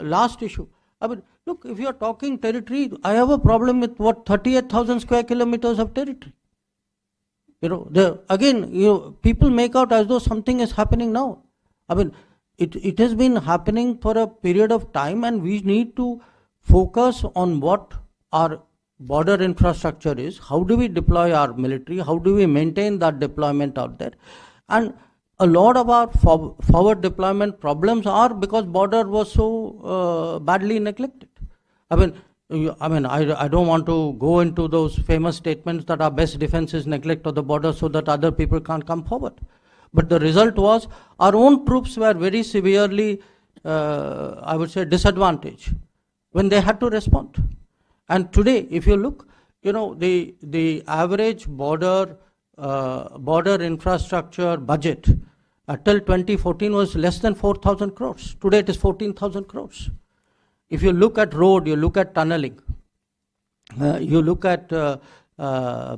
last issue. I mean, look, if you're talking territory, I have a problem with 38,000 square kilometers of territory. People make out as though something is happening now. I mean, it has been happening for a period of time, and we need to focus on what our border infrastructure is. How do we deploy our military? How do we maintain that deployment out there? And a lot of our forward deployment problems are because border was so badly neglected. I don't want to go into those famous statements that our best defense is neglect of the border so that other people can't come forward. But the result was our own troops were very severely, I would say, disadvantaged when they had to respond. And today, if you look, the average border infrastructure budget till 2014 was less than 4,000 crores. Today it is 14,000 crores. If you look at road, you look at tunneling, you look at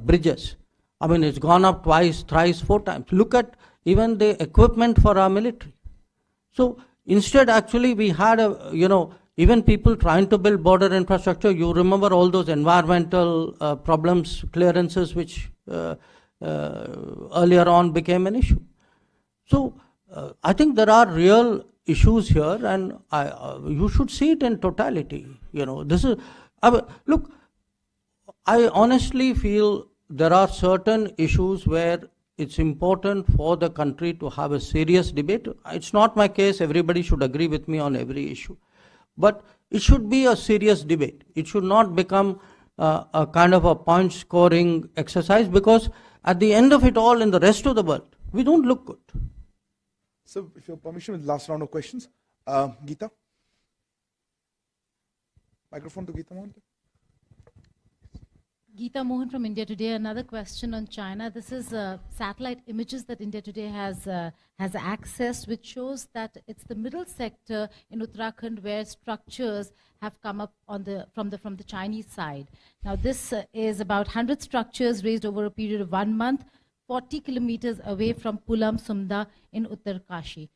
bridges, it's gone up twice, thrice, 4 times. Look at even the equipment for our military. So instead, actually, we had even people trying to build border infrastructure. You remember all those environmental problems, clearances, which earlier on became an issue. So I think there are real issues here, and you should see it in totality. This is look. I honestly feel there are certain issues where it's important for the country to have a serious debate. It's not my case, everybody should agree with me on every issue. But it should be a serious debate. It should not become a kind of a point scoring exercise, because at the end of it all, in the rest of the world, we don't look good. So, if your permission, with last round of questions, Geeta. Microphone to Geeta Mohan. Geeta Mohan from India Today. Another question on China. This is satellite images that India Today has accessed, which shows that it's the middle sector in Uttarakhand where structures have come up from the Chinese side. Now, this is about 100 structures raised over a period of 1 month, 40 kilometers away from Pulam Sumda in Uttarkashi.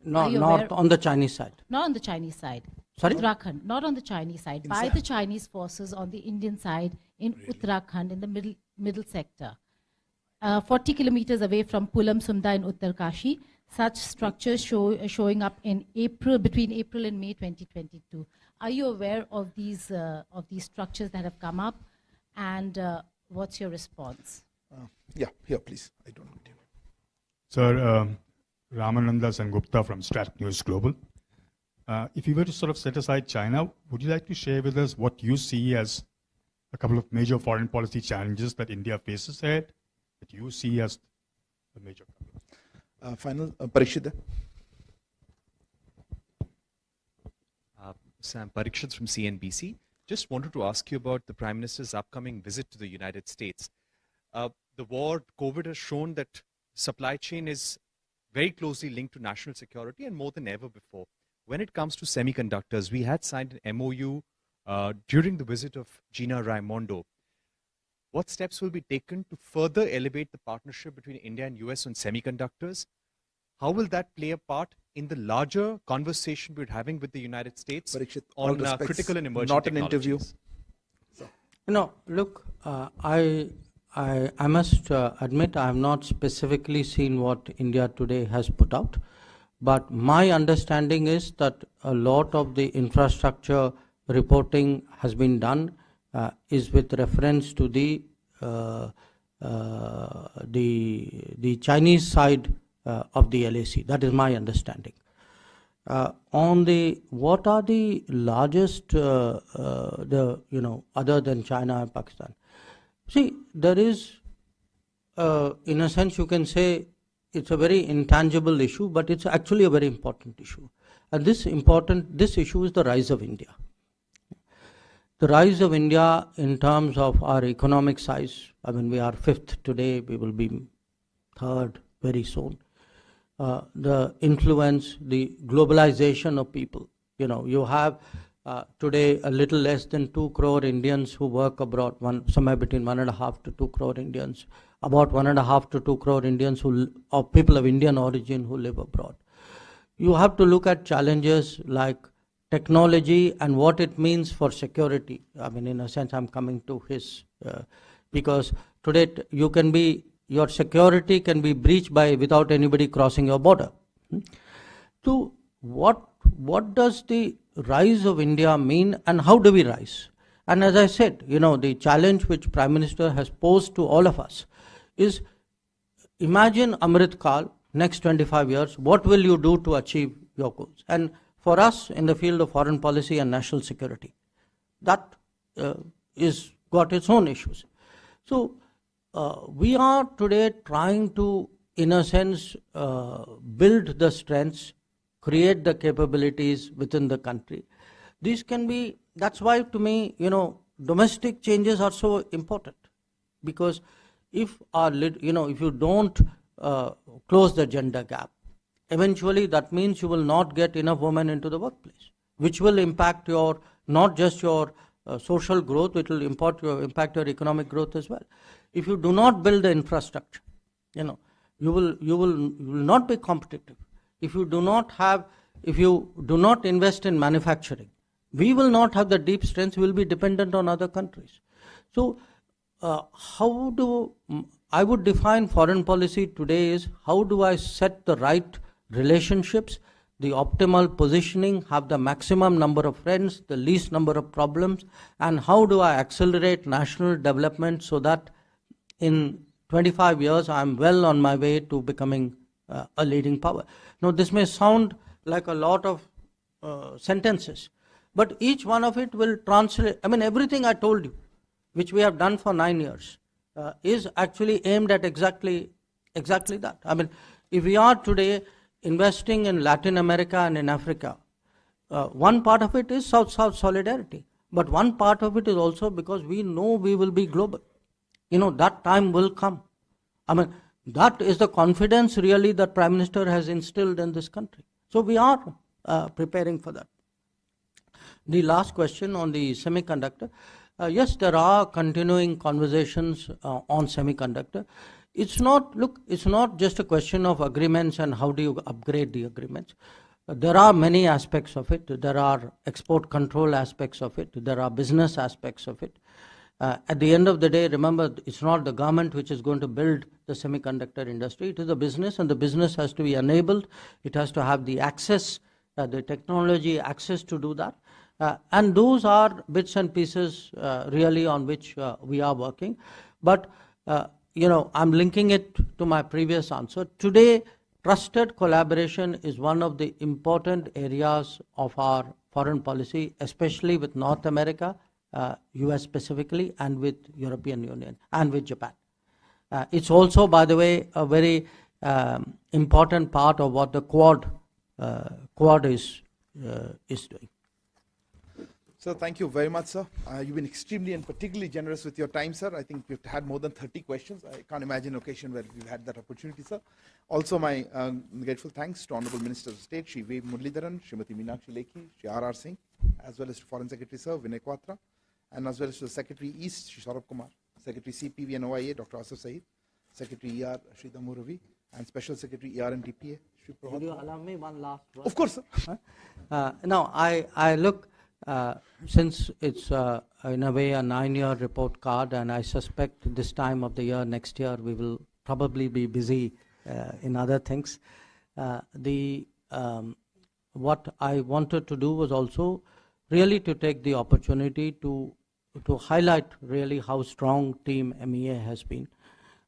No, not on the Chinese side. Not on the Chinese side. Sorry? Uttarakhand, not on the Chinese side, by the Chinese forces on the Indian side in Uttarakhand, in the middle sector. 40 kilometers away from Pulam Sumda in Uttarkashi, such structures showing up in between April and May 2022. Are you aware of these structures that have come up, and what's your response? Yeah, here, please. I don't know. Sir, Ramananda Sengupta from Strat News Global. If you were to sort of set aside China, would you like to share with us what you see as a couple of major foreign policy challenges that India faces ahead, that you see as the major problems? Final, Parikshit. Sam Parikshit from CNBC. Just wanted to ask you about the Prime Minister's upcoming visit to the United States. The war, COVID has shown that supply chain is very closely linked to national security, and more than ever before. When it comes to semiconductors, we had signed an MOU during the visit of Gina Raimondo. What steps will be taken to further elevate the partnership between India and US on semiconductors? How will that play a part in the larger conversation we're having with the United States Parikshit, on critical and emerging not technologies? an interview. You know, look, I must admit I have not specifically seen what India Today has put out, but my understanding is that a lot of the infrastructure reporting has been done is with reference to the Chinese side of the LAC. That is my understanding. On the what are the largest other than China and Pakistan? See, there is in a sense you can say it's a very intangible issue, but it's actually a very important issue. And this issue is the rise of India. The rise of India in terms of our economic size. I mean, we are 5th today, we will be 3rd very soon. The influence, the globalization of people. You know, you have today a little less than 2 crore Indians who work abroad, somewhere between 1.5 to 2 crore Indians, about 1.5 to 2 crore Indians or people of Indian origin who live abroad. You have to look at challenges like technology and what it means for security. I mean, in a sense, I'm coming to his, because today your security can be breached without anybody crossing your border. So what does the rise of India mean, and how do we rise? And as I said, you know, the challenge which Prime Minister has posed to all of us is, imagine Amrit Kal, next 25 years, what will you do to achieve your goals? And for us in the field of foreign policy and national security, that is got its own issues. So we are today trying to, in a sense, build the strengths, create the capabilities within the country. These can be, that's why to me, you know, domestic changes are so important, because if you don't close the gender gap, eventually that means you will not get enough women into the workplace, which will impact not just your social growth, it will impact your economic growth as well. If you do not build the infrastructure, you know, you will not be competitive. If you do not invest in manufacturing, we will not have the deep strengths, we will be dependent on other countries. So I would define foreign policy today is, how do I set the right relationships, the optimal positioning, have the maximum number of friends, the least number of problems, and how do I accelerate national development so that in 25 years I'm well on my way to becoming a leading power. Now this may sound like a lot of sentences, but each one of it will translate. I mean, everything I told you, which we have done for 9 years, is actually aimed at exactly that. I mean, if we are today investing in Latin America and in Africa, one part of it is South-South solidarity, but one part of it is also because we know we will be global. You know, that time will come. I mean, that is the confidence really that Prime Minister has instilled in this country. So we are preparing for that. The last question on the semiconductor. Yes, there are continuing conversations on semiconductor. It's not just a question of agreements and how do you upgrade the agreements. There are many aspects of it. There are export control aspects of it. There are business aspects of it. At the end of the day, remember, it's not the government which is going to build the semiconductor industry. It is the business, and the business has to be enabled. It has to have the access, the technology access to do that. And those are bits and pieces really on which we are working. But, you know, I'm linking it to my previous answer. Today, trusted collaboration is one of the important areas of our foreign policy, especially with North America, US specifically, and with European Union, and with Japan. It's also, by the way, a very important part of what the Quad is doing. Sir, thank you very much, sir. You've been extremely and particularly generous with your time, sir. I think we've had more than 30 questions. I can't imagine an occasion where we've had that opportunity, sir. Also, my grateful thanks to Honorable Ministers of State, Shri V. Muralidharan, Srimati Meenakshi Lekhi, Shri R.R. Singh, as well as to Foreign Secretary, Sir Vinay Quatra, and as well as to the Secretary East, Shri Saurabh Kumar, Secretary CPV and OIA, Dr. Asif Saeed, Secretary ER, Shri Dammu Ravi, and Special Secretary ER and DPA, Shri Prabhat. Would you allow me one last word? Of course, sir. Now, I look, since it's in a way a 9-year report card, and I suspect this time of the year, next year, we will probably be busy in other things. What I wanted to do was also really to take the opportunity to highlight really how strong Team MEA has been.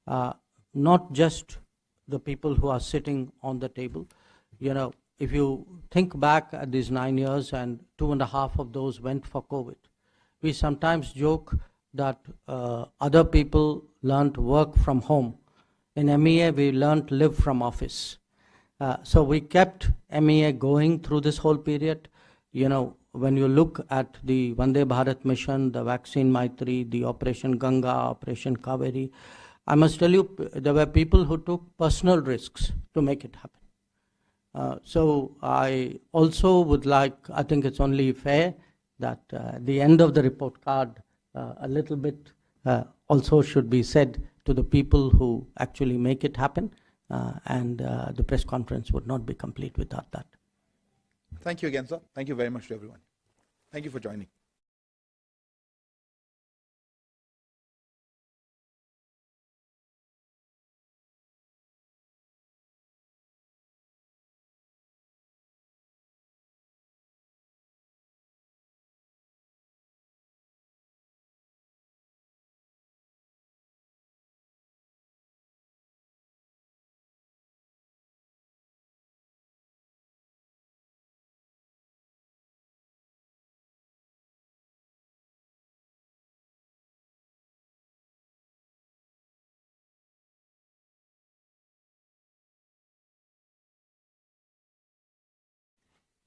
Not just the people who are sitting on the table. You know, if you think back at these 9 years, and 2.5 of those went for COVID, we sometimes joke that other people learned work from home. In MEA, we learned live from office. So we kept MEA going through this whole period. You know, when you look at the Vande Bharat mission, the Vaccine Maitri, the Operation Ganga, Operation Kaveri, I must tell you, there were people who took personal risks to make it happen. So I also would like, I think it's only fair that at the end of the report card, a little bit also should be said to the people who actually make it happen, and the press conference would not be complete without that. Thank you again, sir. Thank you very much to everyone. Thank you for joining.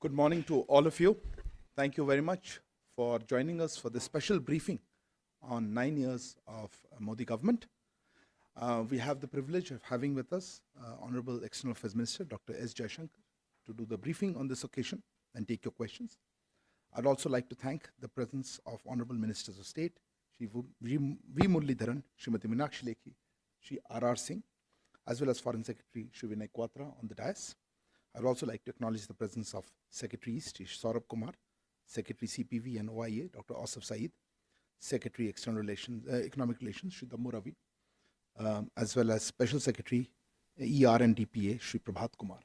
Good morning to all of you. Thank you very much for joining us for this special briefing on 9 years of Modi government. We have the privilege of having with us Honorable External Affairs Minister Dr. S. Jaishankar to do the briefing on this occasion and take your questions. I'd also like to thank the presence of Honorable Ministers of State, Shri V. Muralidharan, Srimati Meenakshi Lekhi, Shri R.R. Singh, as well as Foreign Secretary Shri Vinay Quatra on the dais. I would also like to acknowledge the presence of Secretary East, Saurabh Kumar, Secretary CPV and OIA, Dr. Asif Saeed, Secretary External Relations, Economic Relations, Shri Dammu Ravi, as well as Special Secretary ER and DPA, Shri Prabhat Kumar.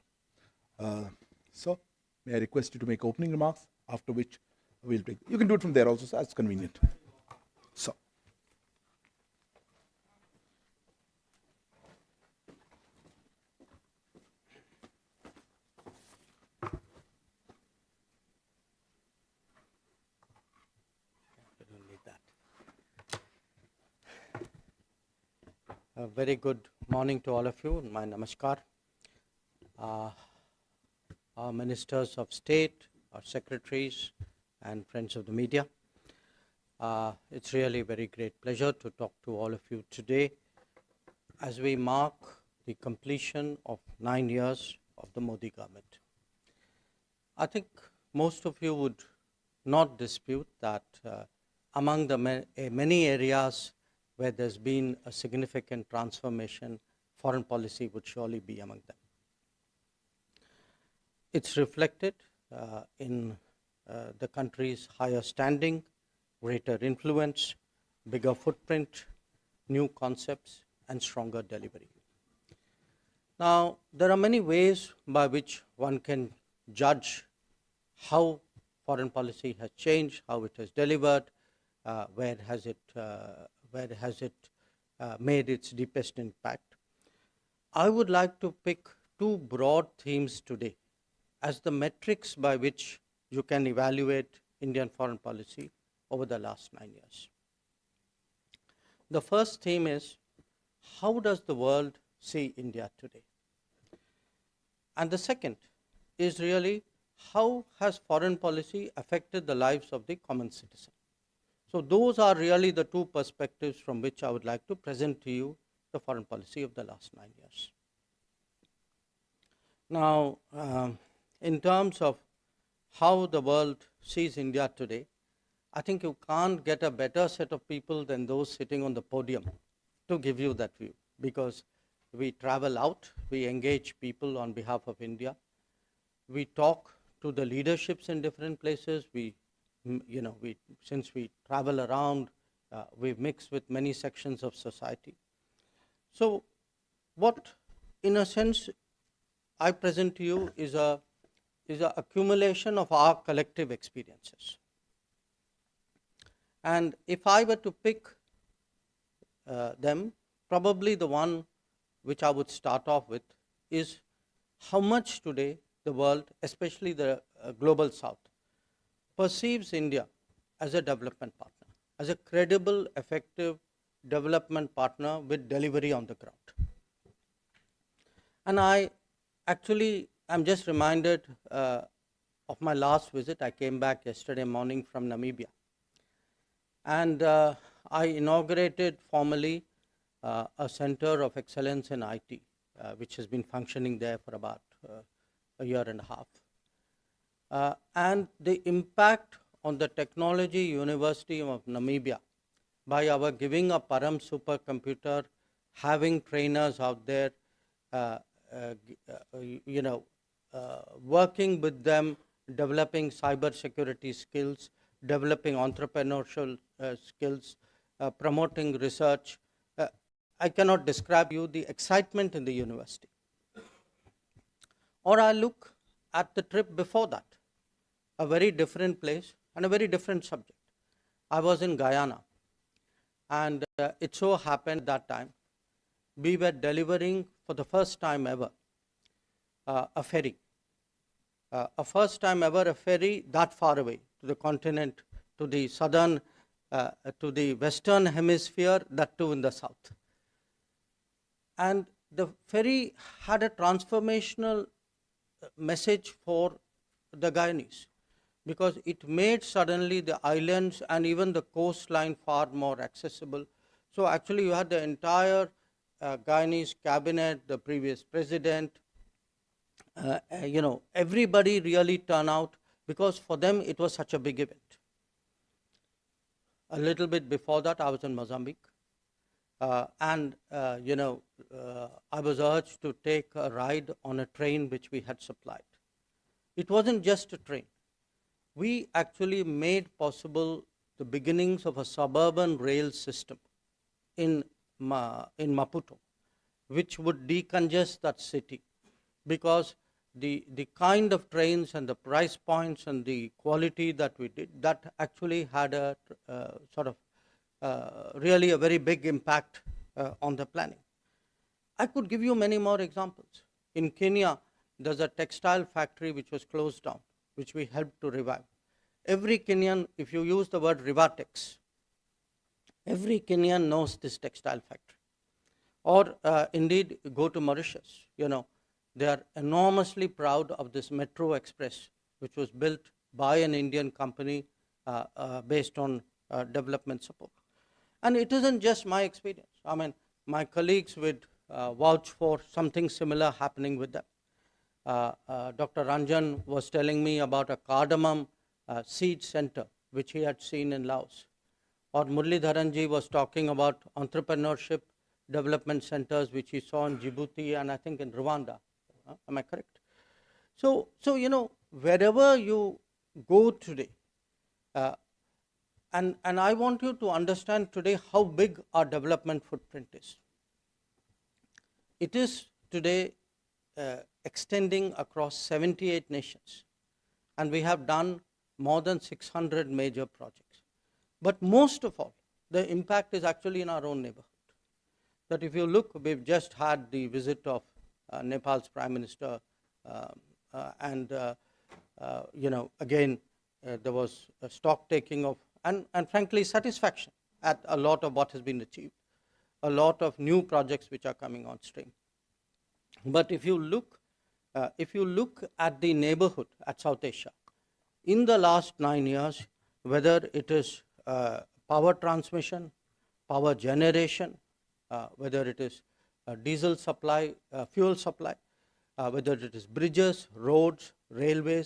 So may I request you to make opening remarks, after which we'll take. You can do it from there also, so as convenient. So. A very good morning to all of you. My namaskar. Our ministers of state, our secretaries, and friends of the media. It's really a very great pleasure to talk to all of you today as we mark the completion of 9 years of the Modi government. I think most of you would not dispute that among the many areas where there's been a significant transformation, foreign policy would surely be among them. It's reflected in the country's higher standing, greater influence, bigger footprint, new concepts, and stronger delivery. Now, there are many ways by which one can judge how foreign policy has changed, how it has delivered, where has it made its deepest impact. I would like to pick two broad themes today as the metrics by which you can evaluate Indian foreign policy over the last 9 years. The first theme is, how does the world see India today? And the second is really, how has foreign policy affected the lives of the common citizen? So those are really the two perspectives from which I would like to present to you the foreign policy of the last 9 years. Now, in terms of how the world sees India today, I think you can't get a better set of people than those sitting on the podium to give you that view, because we travel out, we engage people on behalf of India, we talk to the leaderships in different places, since we travel around, we mix with many sections of society. So what, in a sense, I present to you is a accumulation of our collective experiences. And if I were to pick them, probably the one which I would start off with is how much today the world, especially the global south, perceives India as a development partner, as a credible, effective development partner with delivery on the ground. And I actually am just reminded of my last visit. I came back yesterday morning from Namibia. And I inaugurated formally a center of excellence in IT, which has been functioning there for about a year and a half. And the impact on the Technology University of Namibia by our giving a Param supercomputer, having trainers out there, working with them, developing cyber security skills, developing entrepreneurial skills, promoting research. I cannot describe you the excitement in the university. Or I look at the trip before that, a very different place and a very different subject. I was in Guyana, and it so happened that time we were delivering for the first time ever a ferry. A first time ever a ferry that far away to the continent, to the southern, to the western hemisphere, that too in the south. And the ferry had a transformational message for the Guyanese, because it made suddenly the islands and even the coastline far more accessible. So actually you had the entire Guyanese cabinet, the previous president, everybody really turn out, because for them it was such a big event. A little bit before that, I was in Mozambique, I was urged to take a ride on a train which we had supplied. It wasn't just a train. We actually made possible the beginnings of a suburban rail system in Maputo, which would decongest that city, because the kind of trains and the price points and the quality that we did, that actually had a sort of really a very big impact on the planning. I could give you many more examples. In Kenya, there's a textile factory which was closed down, which we helped to revive. Every Kenyan, if you use the word Rivatex, every Kenyan knows this textile factory. Or indeed, go to Mauritius, they are enormously proud of this Metro Express, which was built by an Indian company based on development support. And it isn't just my experience. I mean, my colleagues would vouch for something similar happening with them. Dr. Ranjan was telling me about a cardamom seed center, which he had seen in Laos. Or Muralidharanji was talking about entrepreneurship development centers, which he saw in Djibouti and I think in Rwanda. Am I correct? So wherever you go today, and I want you to understand today how big our development footprint is. It is today extending across 78 nations, and we have done more than 600 major projects. But most of all, the impact is actually in our own neighborhood. That if you look, we've just had the visit of Nepal's Prime Minister, and again, there was a stock taking of, and frankly, satisfaction at a lot of what has been achieved, a lot of new projects which are coming on stream. But if you look at the neighborhood at South Asia, in the last 9 years, whether it is power transmission, power generation, whether it is diesel supply, fuel supply, whether it is bridges, roads, railways,